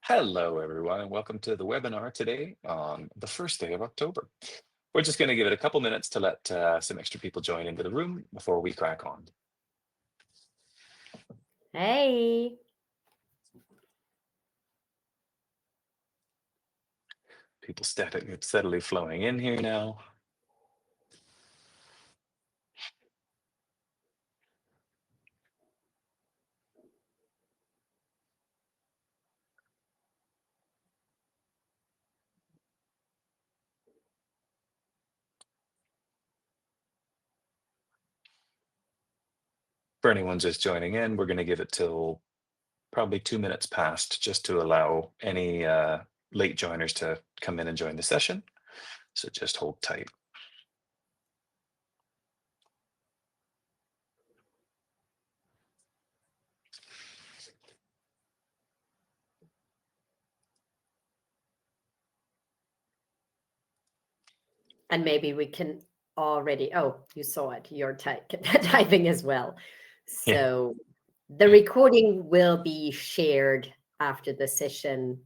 Hello, everyone, and welcome to the webinar today on the first day of October. We're just going to give it a couple minutes to let some extra people join into the room before we crack on. Hey. People steadily flowing in here now. For anyone just joining in, we're going to give it till probably 2 minutes past just to allow any late joiners to come in and join the session. So just hold tight. And maybe we can already, you saw it, you're typing as well. So the recording will be shared after the session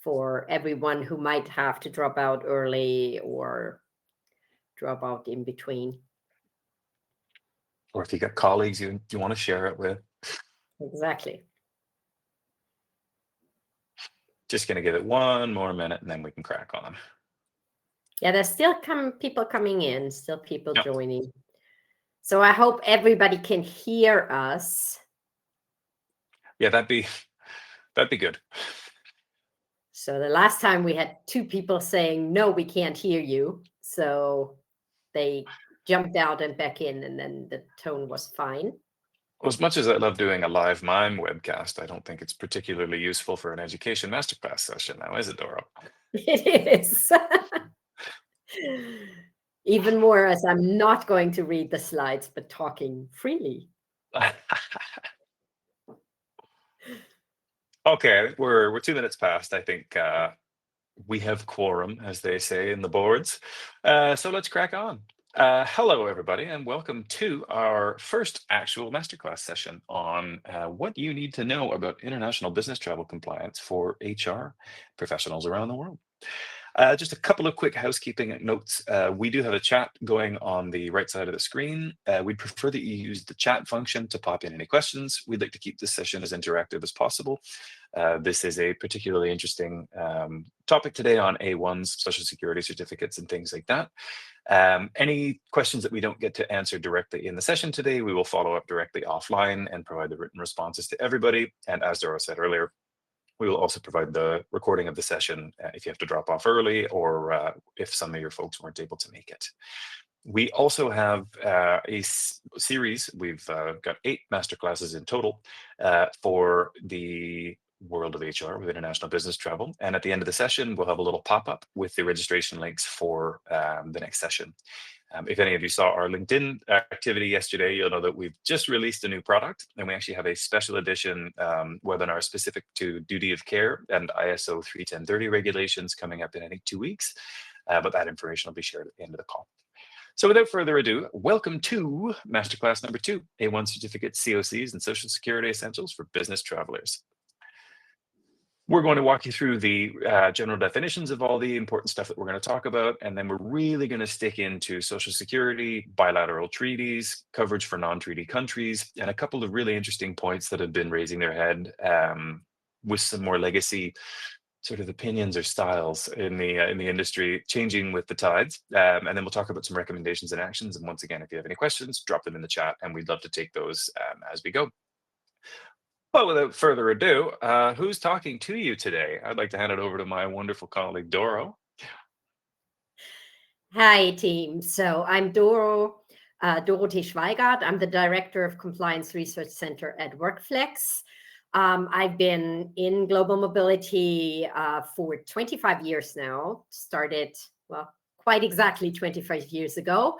for everyone who might have to drop out early or drop out in between. Or if you got colleagues you want to share it with. Exactly. Just going to give it one more minute and then we can crack on. Yeah, there's still people coming in, still people joining. So I hope everybody can hear us. Yeah, that'd be good. So the last time we had 2 people saying, no, we can't hear you. So they jumped out and back in, and then the tone was fine. Well, as much as I love doing a live mime webcast, I don't think it's particularly useful for an education masterclass session now, is it, Doro? It is. Even more as I'm not going to read the slides, but talking freely. Okay, we're 2 minutes past. I think we have quorum, as they say in the boards. So let's crack on. Hello, everybody, and welcome to our first actual masterclass session on what you need to know about international business travel compliance for HR professionals around the world. Just a couple of quick housekeeping notes. We do have a chat going on the right side of the screen. We'd prefer that you use the chat function to pop in any questions. We'd like to keep this session as interactive as possible. This is a particularly interesting topic today on A1s, Social Security certificates, and things like that. Any questions that we don't get to answer directly in the session today, we will follow up directly offline and provide the written responses to everybody. And as Dora said earlier, we will also provide the recording of the session if you have to drop off early or if some of your folks weren't able to make it. We also have a series. We've got 8 masterclasses in total for the world of HR with international business travel. And at the end of the session, we'll have a little pop-up with the registration links for the next session. If any of you saw our LinkedIn activity yesterday, you'll know that we've just released a new product, and we actually have a special edition webinar specific to duty of care and ISO 31030 regulations coming up in, I think, 2 weeks. But that information will be shared at the end of the call. So without further ado, welcome to Masterclass number 2, A1 Certificates, CoCs, and Social Security Essentials for Business Travelers. We're going to walk you through the general definitions of all the important stuff that we're going to talk about, and then we're really going to stick into Social Security, bilateral treaties, coverage for non-treaty countries, and a couple of really interesting points that have been raising their head with some more legacy sort of opinions or styles in the industry changing with the tides. And then we'll talk about some recommendations and actions. And once again, if you have any questions, drop them in the chat, and we'd love to take those as we go. Well, without further ado, who's talking to you today? I'd like to hand it over to my wonderful colleague, Doro. Hi, team. So I'm Dorothee Schweigart. I'm the Director of Compliance Research Center at WorkFlex. I've been in global mobility for 25 years now, started, well, quite exactly 25 years ago.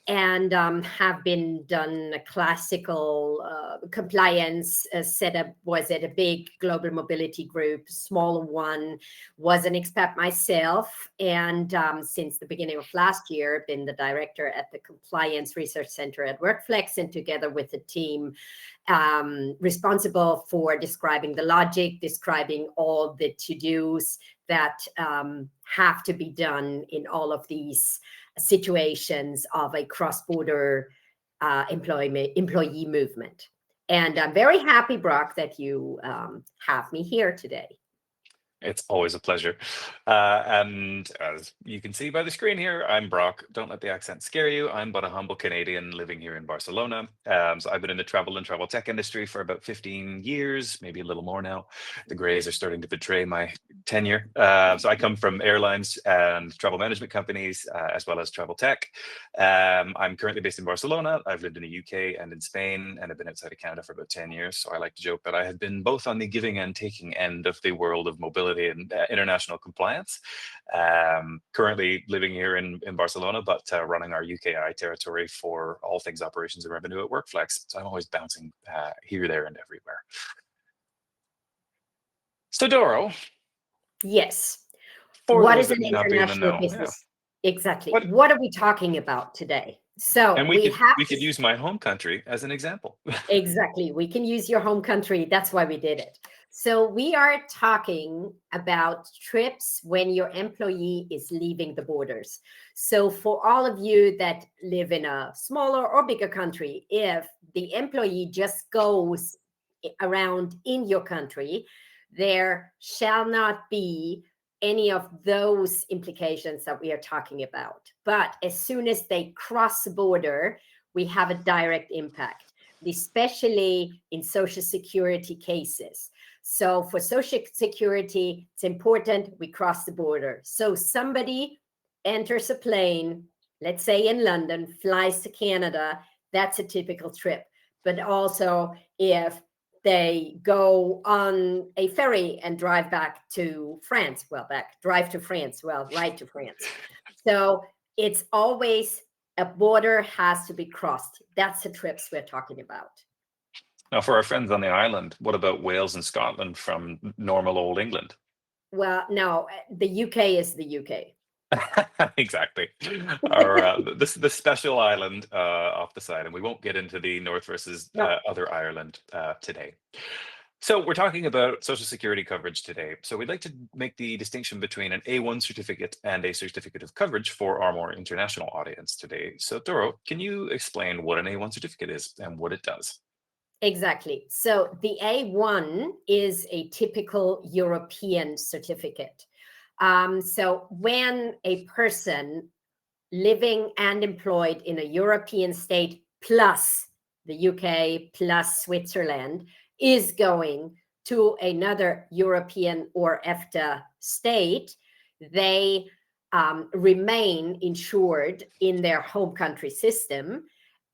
and have been done a classical compliance setup. Was it a big global mobility group, smaller one? Was an expat myself, and since the beginning of last year, been the director at the Compliance Research Center at Workflex, and together with the team responsible for describing the logic, describing all the to-dos that have to be done in all of these situations of a cross-border employee movement. And I'm very happy, Brock, that you have me here today. It's always a pleasure. And as you can see by the screen here, I'm Brock. Don't let the accent scare you. I'm but a humble Canadian living here in Barcelona. So I've been in the travel and travel tech industry for about 15 years, maybe a little more now. The grays are starting to betray my tenure. So I come from airlines and travel management companies, as well as travel tech. I'm currently based in Barcelona. I've lived in the UK and in Spain, and I've been outside of Canada for about 10 years. So I like to joke that I have been both on the giving and taking end of the world of mobility and international compliance. Currently living here in Barcelona, but running our UKI territory for all things operations and revenue at Workflex. So I'm always bouncing here, there, and everywhere. So Doro. Yes. For What those is that an may not be in the international know, business? Exactly. what What are we talking about today? So and we have we could use my home country as an example. exactly. We can use your home country. That's why we did it. So we are talking about trips when your employee is leaving the borders. So for all of you that live in a smaller or bigger country, if the employee just goes around in your country, there shall not be any of those implications that we are talking about. But as soon as they cross the border, we have a direct impact, especially in Social Security cases. So for Social Security, it's important we cross the border. So somebody enters a plane, let's say in London, flies to Canada, that's a typical trip. But also if they go on a ferry and drive back to France, drive to France, ride to France. So it's always a border has to be crossed. That's the trips we're talking about. Now, for our friends on the island, what about Wales and Scotland from normal old England? Well, no, the UK is the UK. Exactly. Our the special island off the side, and we won't get into the North versus No, other Ireland today. So we're talking about Social Security coverage today. So we'd like to make the distinction between an A1 certificate and a certificate of coverage for our more international audience today. So Doro, can you explain what an A1 certificate is and what it does? exactly. So the A1 is a typical European certificate. So when a person living and employed in a European state plus the UK plus Switzerland is going to another European or EFTA state, they remain insured in their home country system.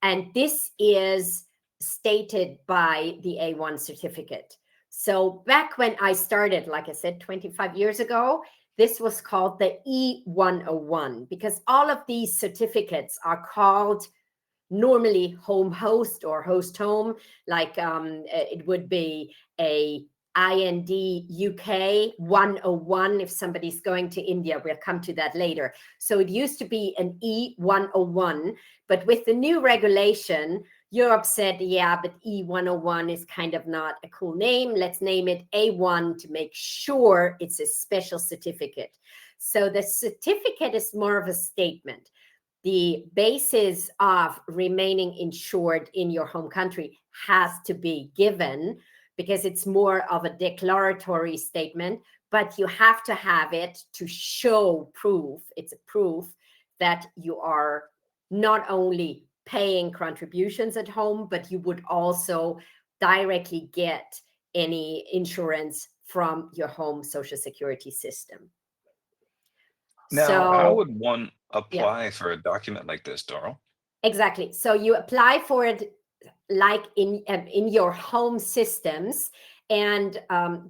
And this is stated by the A1 certificate. So back when I started, like I said, 25 years ago, this was called the E101 because all of these certificates are called normally home host or host home, like it would be a IND UK 101 if somebody's going to India. We'll come to that later. So it used to be an E101, but with the new regulation, Europe said, yeah, but E101 is kind of not a cool name. Let's name it A1 to make sure it's a special certificate. So the certificate is more of a statement. The basis of remaining insured in your home country has to be given because it's more of a declaratory statement, but you have to have it to show proof. It's a proof that you are not only paying contributions at home, but you would also directly get any insurance from your home Social Security system. Now, how So, would one yeah. apply for a document like this, Doro? Exactly. So you apply for it like in your home systems, and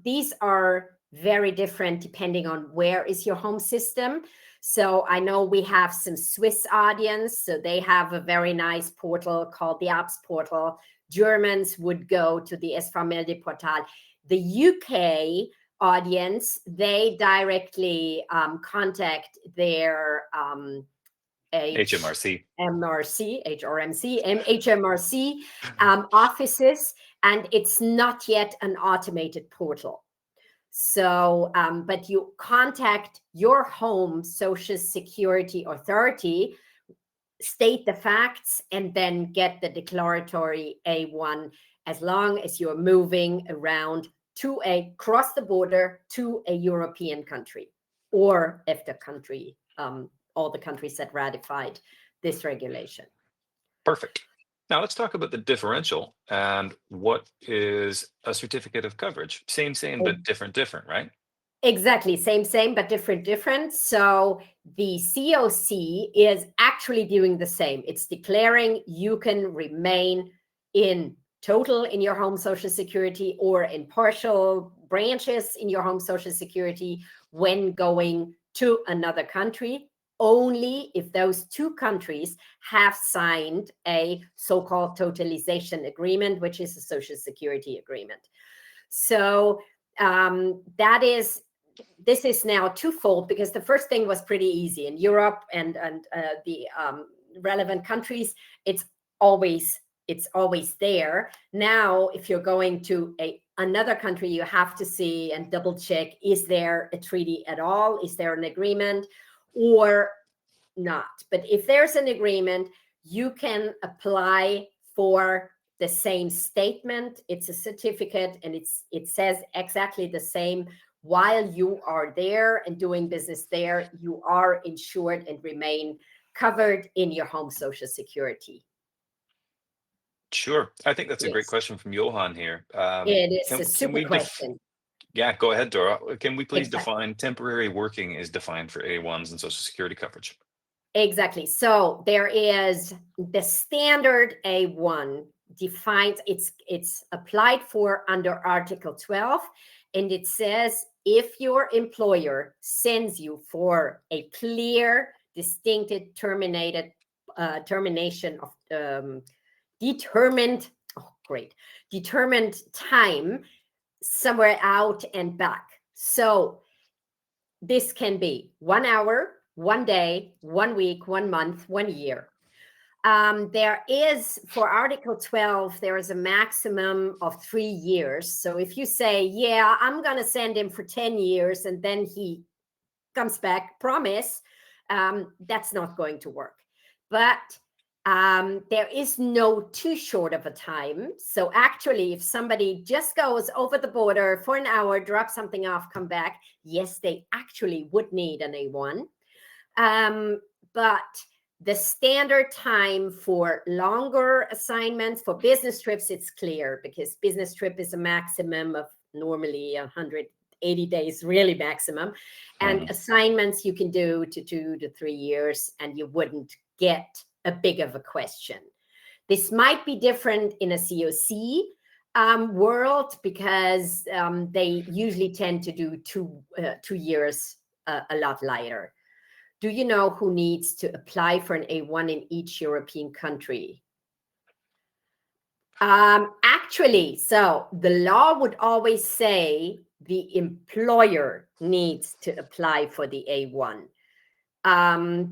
these are very different depending on where is your home system. So I know we have some Swiss audience, so they have a very nice portal called the Apps portal. Germans would go to the S-Familie portal. The UK audience, they directly contact their HMRC. HMRC offices, and it's not yet an automated portal. So, but you contact your home Social Security authority, state the facts, and then get the declaratory A1 as long as you're moving around to cross the border to a European country, or if the country, all the countries that ratified this regulation. Perfect. Now let's talk about the differential and what is a certificate of coverage. Same, but different, right? Exactly. Same, but different. So the CoC is actually doing the same. It's declaring you can remain in total in your home Social Security or in partial branches in your home Social Security when going to another country, only if those two countries have signed a so-called totalization agreement, which is a Social Security agreement. So this is now twofold, because the first thing was pretty easy in Europe and the relevant countries. It's always there. Now, if you're going to another country, you have to see and double check, is there a treaty at all? Is there an agreement or not? But if there's an agreement, you can apply for the same statement. It's a certificate, and it says exactly the same. While you are there and doing business there, you are insured and remain covered in your home Social Security. Sure. I think that's a great Yes. question from Johan here. It is a super question. Yeah, go ahead, Dora. Can we please Exactly. define temporary working is defined for A1s and Social Security coverage? Exactly. So there is the standard A1 defines, it's applied for under Article 12, and it says if your employer sends you for a clear, distinctive termination of determined time somewhere out and back. So this can be 1 hour, 1 day, 1 week, 1 month, 1 year. There is, for Article 12, there is a maximum of 3 years. So if you say, yeah, I'm going to send him for 10 years and then he comes back, promise, that's not going to work. But there is no too short of a time. So actually, if somebody just goes over the border for an hour, drop something off, come back, yes, they actually would need an A1. But the standard time for longer assignments, for business trips, it's clear, because business trip is a maximum of normally 180 days, really maximum. And assignments you can do to 2 to 3 years, and you wouldn't get a big of a question. This might be different in a CoC world, because they usually tend to do 2 years a lot lighter. Do you know who needs to apply for an A1 in each European country? Actually, so the law would always say the employer needs to apply for the A1,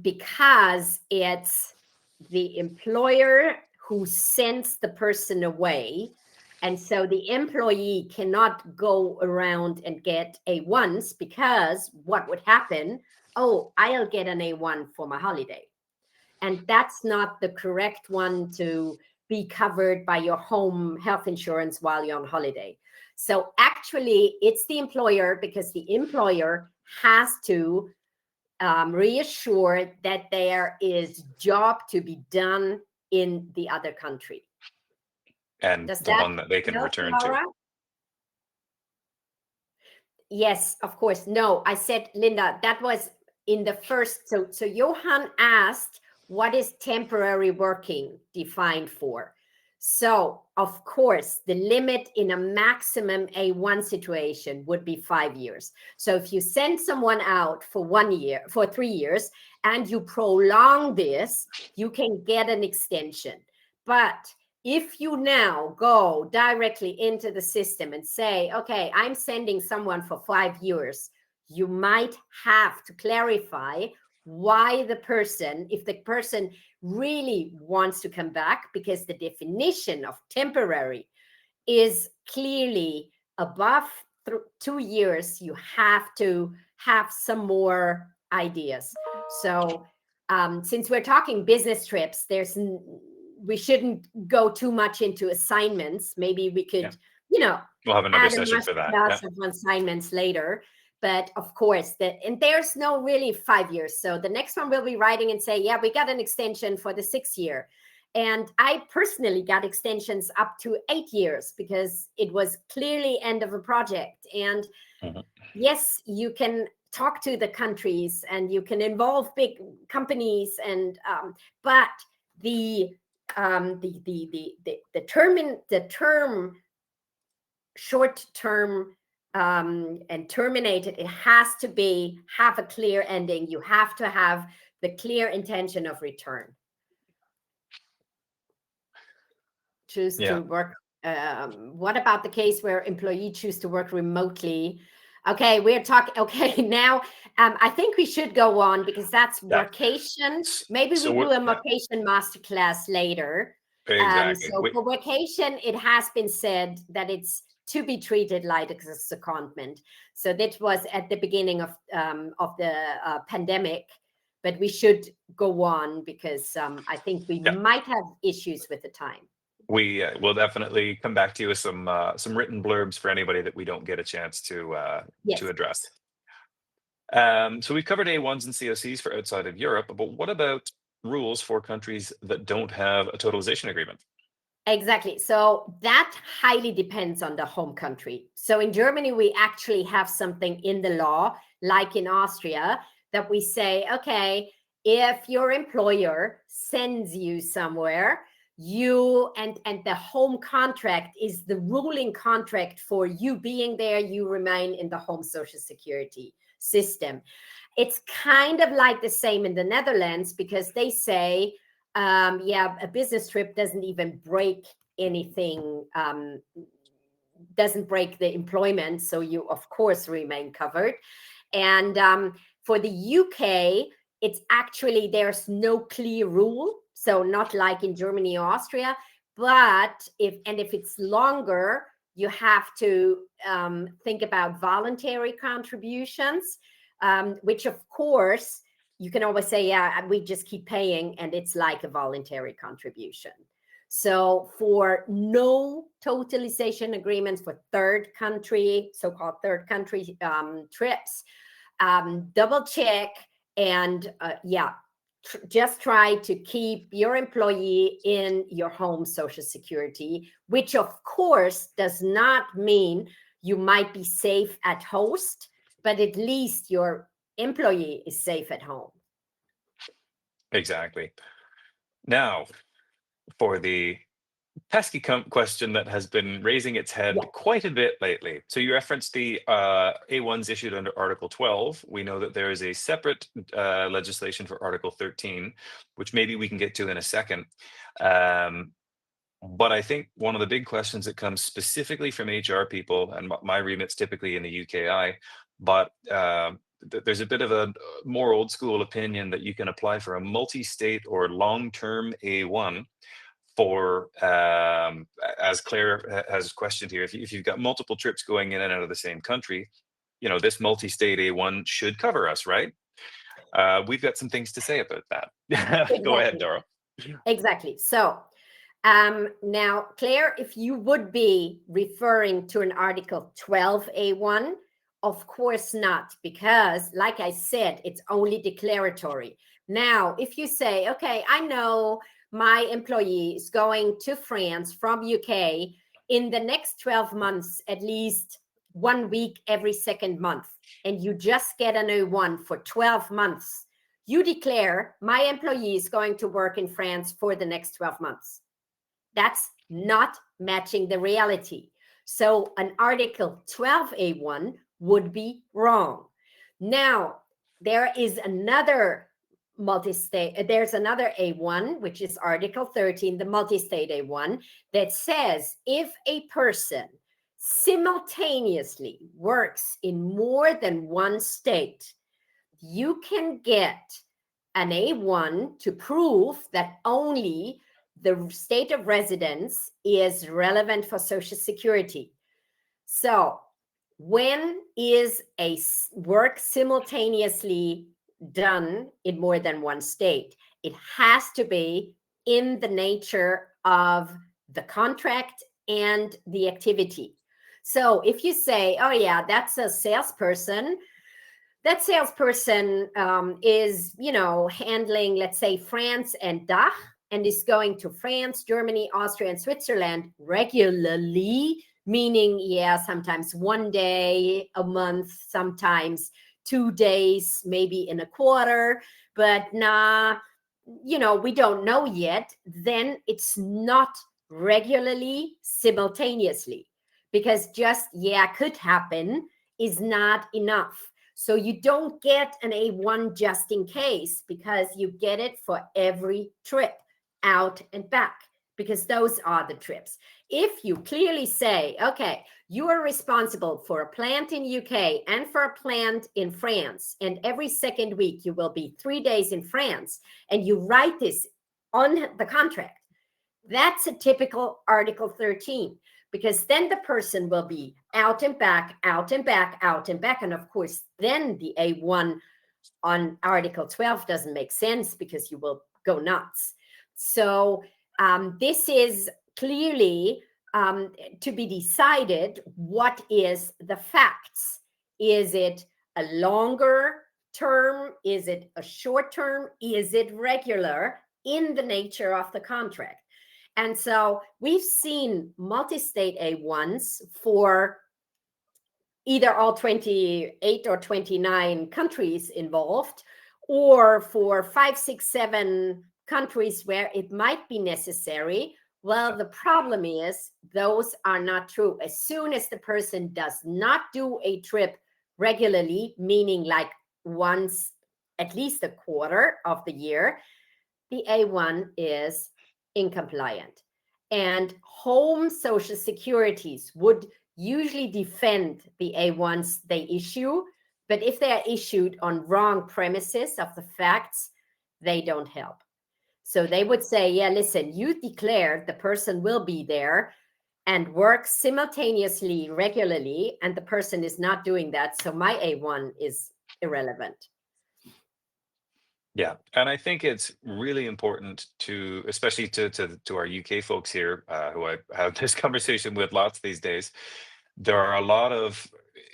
because it's the employer who sends the person away. And so the employee cannot go around and get A1s, because what would happen? Oh, I'll get an A1 for my holiday. And that's not the correct one to be covered by your home health insurance while you're on holiday. So actually, it's the employer, because the employer has to reassure that there is job to be done in the other country. And Does the one that they can return to. Yes, of course. No, I said, Linda, that was in the first. So Johan asked, what is temporary working defined for? So, of course, the limit in a maximum A1 situation would be 5 years. So if you send someone out for 1 year, for 3 years, and you prolong this, you can get an extension. But if you now go directly into the system and say, okay, I'm sending someone for 5 years, you might have to clarify why the person, if the person really wants to come back, because the definition of temporary is clearly above 2 years, you have to have some more ideas. So since we're talking business trips, we shouldn't go too much into assignments. Maybe we could, we'll have another add a session for that. masterclass of assignments later. But of course, and there's no really 5 years. So the next one we'll be writing and say, yeah, we got an extension for the 6th year. And I personally got extensions up to 8 years because it was clearly end of a project. And yes, you can talk to the countries and you can involve big companies, and but the term short term and terminated, it has to have a clear ending. You have to have the clear intention of return. Choose to work. What about the case where employee choose to work remotely? Okay, we're talking. Okay, now I think we should go on because that's vacation. Maybe we do a vacation masterclass later. Exactly. So for vacation, it has been said that it's to be treated like a secondment. So that was at the beginning of the pandemic, but we should go on because I think we might have issues with the time. We will definitely come back to you with some written blurbs for anybody that we don't get a chance to address. So we've covered A1s and CoCs for outside of Europe, but what about rules for countries that don't have a totalization agreement? Exactly. So that highly depends on the home country. So in Germany, we actually have something in the law, like in Austria, that we say, okay, if your employer sends you somewhere, and the home contract is the ruling contract for you being there, you remain in the home social security system. It's kind of like the same in the Netherlands because they say, a business trip doesn't even break anything, doesn't break the employment. So you, of course, remain covered. And for the UK, it's actually, there's no clear rule. So not like in Germany or Austria, but if it's longer, you have to think about voluntary contributions, which of course, you can always say, yeah, we just keep paying and it's like a voluntary contribution. So for no totalization agreements for third country, so-called third country trips, double check and just try to keep your employee in your home social security, which of course does not mean you might be safe at host, but at least your employee is safe at home. Exactly. Now, for the pesky question that has been raising its head quite a bit lately. So you referenced the A1s issued under Article 12. We know that there is a separate legislation for Article 13, which maybe we can get to in a second. But I think one of the big questions that comes specifically from HR people, and my remit's typically in the UKI, but there's a bit of a more old school opinion that you can apply for a multi-state or long-term A1 for, as Claire has questioned here, if you've got multiple trips going in and out of the same country, this multi-state A1 should cover us, right? We've got some things to say about that. Exactly. Go ahead, Dora. Exactly. So now, Claire, if you would be referring to an Article 12A1, of course not, because like I said, it's only declaratory. Now, if you say, okay, I know my employee is going to France from UK in the next 12 months, at least 1 week every second month, and you just get an A1 for 12 months, you declare my employee is going to work in France for the next 12 months. That's not matching the reality. So an Article 12A1 would be wrong. Now, there is another multi-state, there's another A1, which is Article 13, the multi-state A1, that says if a person simultaneously works in more than one state, you can get an A1 to prove that only the state of residence is relevant for Social Security. So when is a work simultaneously done in more than one state? It has to be in the nature of the contract and the activity. So if you say, oh yeah, that's a salesperson, that salesperson is, handling, let's say, France and DACH, and is going to France, Germany, Austria, and Switzerland regularly, meaning, yeah, sometimes one day a month, sometimes 2 days, maybe in a quarter, but nah, we don't know yet, then it's not regularly simultaneously, because just, yeah, could happen is not enough. So you don't get an A1 just in case, because you get it for every trip out and back, because those are the trips. If you clearly say, okay, you are responsible for a plant in UK and for a plant in France, and every second week you will be 3 days in France, and you write this on the contract, that's a typical Article 13, because then the person will be out and back, out and back, out and back. And of course, then the A1 on Article 12 doesn't make sense, because you will go nuts. So this is clearly to be decided. What is the facts? Is it a longer term? Is it a short term? Is it regular in the nature of the contract? And so we've seen multi-state A1s for either all 28 or 29 countries involved, or for 5, 6, 7 countries where it might be necessary. Well, the problem is those are not true. As soon as the person does not do a trip regularly, meaning like once at least a quarter of the year, the A1 is incompliant. And home social securities would usually defend the A1s they issue, but if they are issued on wrong premises of the facts, they don't help. So they would say, yeah, listen, you declared the person will be there and work simultaneously regularly, and the person is not doing that, so my A1 is irrelevant. Yeah, and I think it's really important to, especially to our UK folks here, who I have this conversation with lots these days. There are a lot of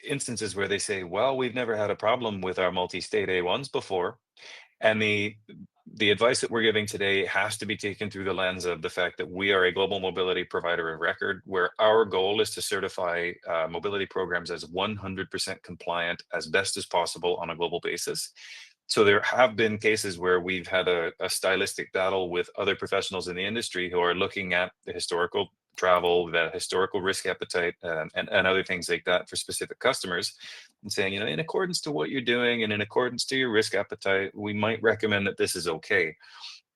instances where they say, "Well, we've never had a problem with our multi-state A1s before," and the advice that we're giving today has to be taken through the lens of the fact that we are a global mobility provider of record, where our goal is to certify mobility programs as 100% compliant as best as possible on a global basis. So there have been cases where we've had a stylistic battle with other professionals in the industry who are looking at the historical travel, the historical risk appetite, and other things like that for specific customers, and saying, in accordance to what you're doing and in accordance to your risk appetite, we might recommend that this is okay.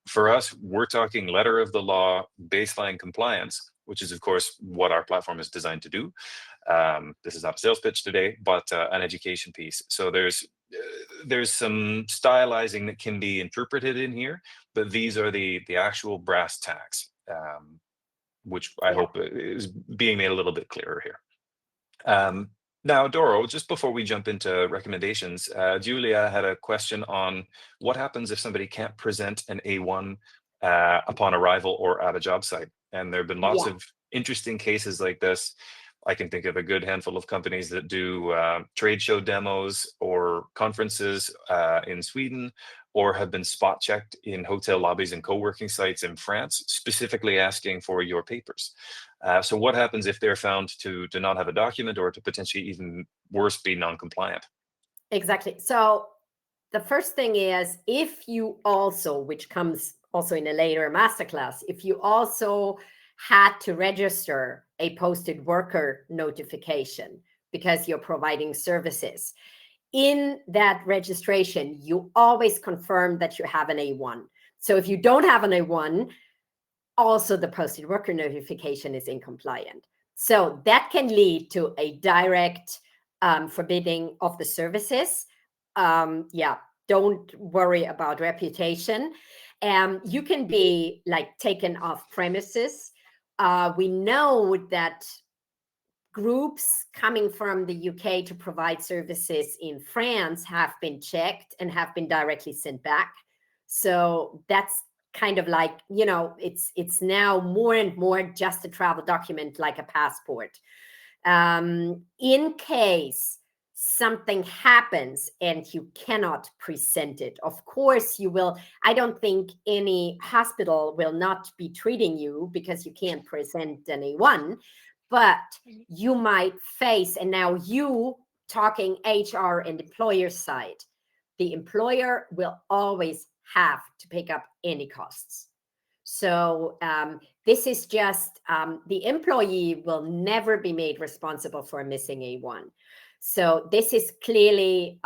For us, we're talking letter of the law, baseline compliance, which is, of course, what our platform is designed to do. This is not a sales pitch today, but an education piece. So there's some stylizing that can be interpreted in here, but these are the actual brass tacks, which I hope is being made a little bit clearer here. Now, Doro, just before we jump into recommendations, Julia had a question on what happens if somebody can't present an A1 upon arrival or at a job site. And there have been lots of interesting cases like this. I can think of a good handful of companies that do trade show demos or conferences in Sweden, or have been spot checked in hotel lobbies and co-working sites in France, specifically asking for your papers. So what happens if they're found to not have a document, or to potentially even worse, be non-compliant? Exactly. So the first thing is, if you also, which comes also in a later masterclass, if you also had to register a posted worker notification because you're providing services. In that registration, you always confirm that you have an A1. So if you don't have an A1, also the posted worker notification is incompliant. So that can lead to a direct forbidding of the services. Yeah, don't worry about reputation. You can be like taken off premises. We know that groups coming from the UK to provide services in France have been checked and have been directly sent back. So that's kind of like, it's now more and more just a travel document like a passport. In case something happens and you cannot present it, of course you will. I don't think any hospital will not be treating you because you can't present an A1, but you might face, and now you talking HR and employer side, the employer will always have to pick up any costs. So this is just, the employee will never be made responsible for a missing A1. So this is clearly,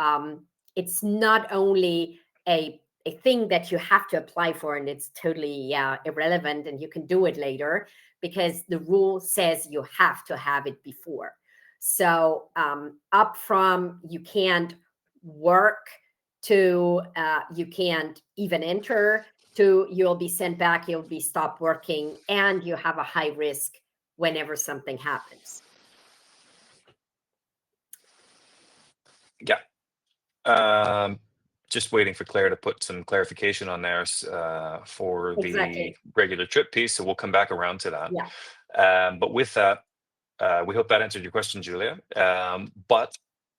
it's not only a thing that you have to apply for and it's totally irrelevant and you can do it later, because the rule says you have to have it before. So up from you can't work to you can't even enter, to you'll be sent back, you'll be stopped working, and you have a high risk whenever something happens. Yeah. Just waiting for Claire to put some clarification on there for the Exactly. regular trip piece. So we'll come back around to that. Yeah. But with that, we hope that answered your question, Julia. But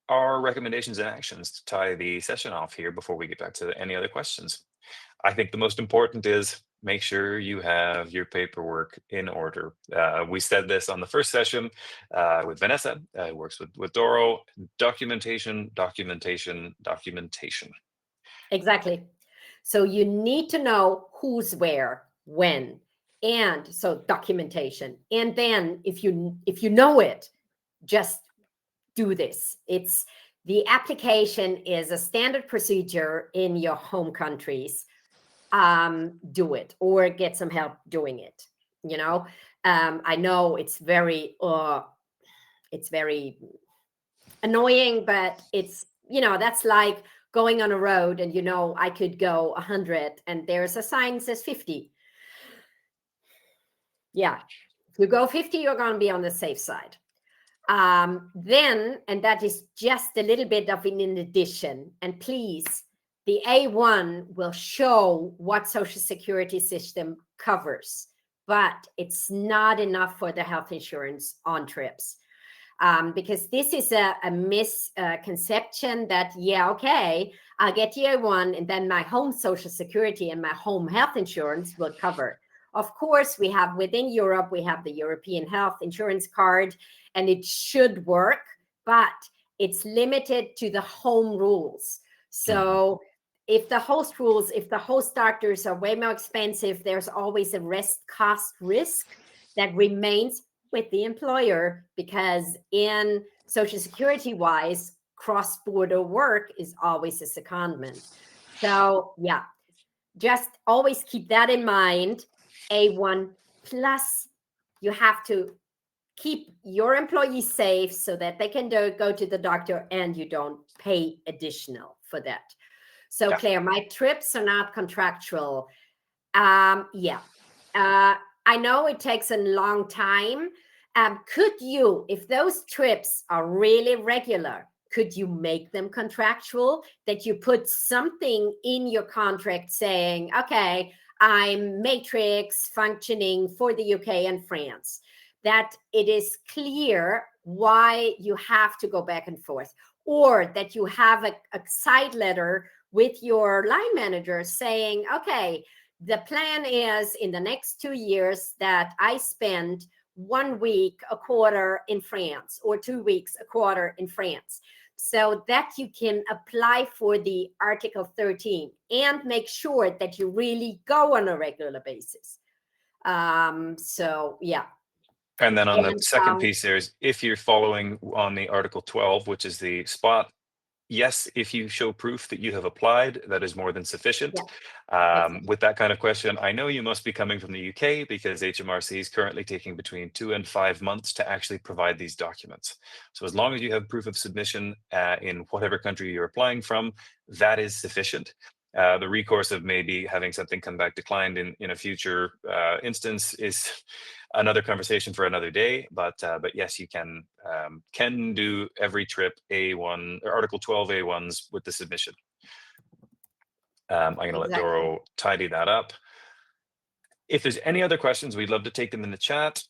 our recommendations and actions to tie the session off here before we get back to any other questions. I think the most important is make sure you have your paperwork in order. We said this on the first session with Vanessa, who works with Doro. Documentation, documentation, documentation. Exactly. So you need to know who's where, when, and so documentation. And then if you know it, just do this. It's the application is a standard procedure in your home countries. Do it or get some help doing it. I know it's very annoying, but it's that's like going on a road and I could go 100 and there's a sign that says 50. Yeah, if you go 50, you're going to be on the safe side. Then, and that is just a little bit of an addition, and please, the A1 will show what Social Security system covers, but it's not enough for the health insurance on trips. Because this is a misconception that, okay, I'll get the A1 and then my home Social Security and my home health insurance will cover. Of course, we have within Europe, we have the European Health Insurance Card, and it should work, but it's limited to the home rules. So if the host rules, if the host doctors are way more expensive, there's always a cost risk that remains with the employer, because in Social Security wise, cross-border work is always a secondment. So yeah, just always keep that in mind. A1 plus, you have to keep your employees safe so that they can go to the doctor and you don't pay additional for that. So Claire, my trips are not contractual. I know it takes a long time. Could you, if those trips are really regular, could you make them contractual, that you put something in your contract saying, okay, I'm matrix functioning for the UK and France, that it is clear why you have to go back and forth, or that you have a side letter with your line manager saying, okay, the plan is in the next 2 years that I spend 1 week a quarter in France, or 2 weeks a quarter in France, so that you can apply for the Article 13 and make sure that you really go on a regular basis. So yeah. And then on the And second piece, there's if you're following on the Article 12, which is the spot. Yes, if you show proof that you have applied, that is more than sufficient. yeah, exactly. With that kind of question, I know you must be coming from the UK because HMRC is currently taking between 2 and 5 months to actually provide these documents. So as long as you have proof of submission in whatever country you're applying from, that is sufficient. The recourse of maybe having something come back declined in a future instance is another conversation for another day. But yes, you can do every trip A1 or Article 12 A1s with the submission. I'm going to let Exactly. Doro tidy that up. If there's any other questions, we'd love to take them in the chat.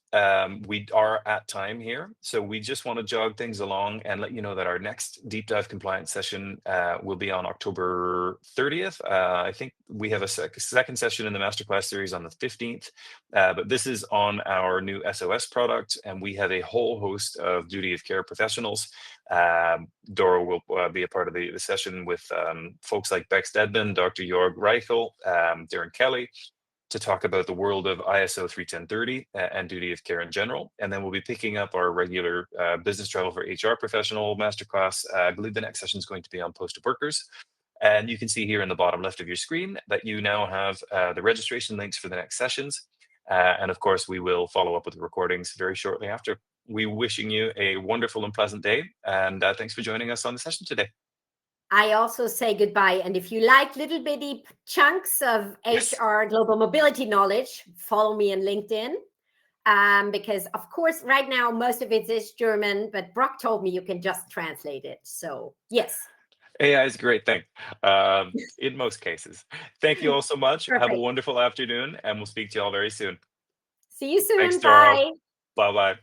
We are at time here, so we just want to jog things along and let you know that our next deep dive compliance session will be on October 30th. I think we have a second session in the masterclass series on the 15th, but this is on our new SOS product, and we have a whole host of duty of care professionals. Doro will be a part of the session with folks like Bex Dedman, Dr. Jorg Reichel, Darren Kelly, to talk about the world of ISO 31030 and duty of care in general. And then we'll be picking up our regular business travel for HR professional masterclass. I believe the next session is going to be on posted workers. And you can see here in the bottom left of your screen that you now have the registration links for the next sessions. And of course, we will follow up with the recordings very shortly after. We wishing you a wonderful and pleasant day. And thanks for joining us on the session today. I also say goodbye. And if you like little bitty chunks of Yes. HR global mobility knowledge, follow me on LinkedIn. Because of course, right now, most of it is German, but Brock told me you can just translate it. So yes. AI is a great thing in most cases. Thank you all so much. Have a Perfect. wonderful afternoon, and we'll speak to you all very soon. See you Thanks, soon. Doro. Bye. Bye bye.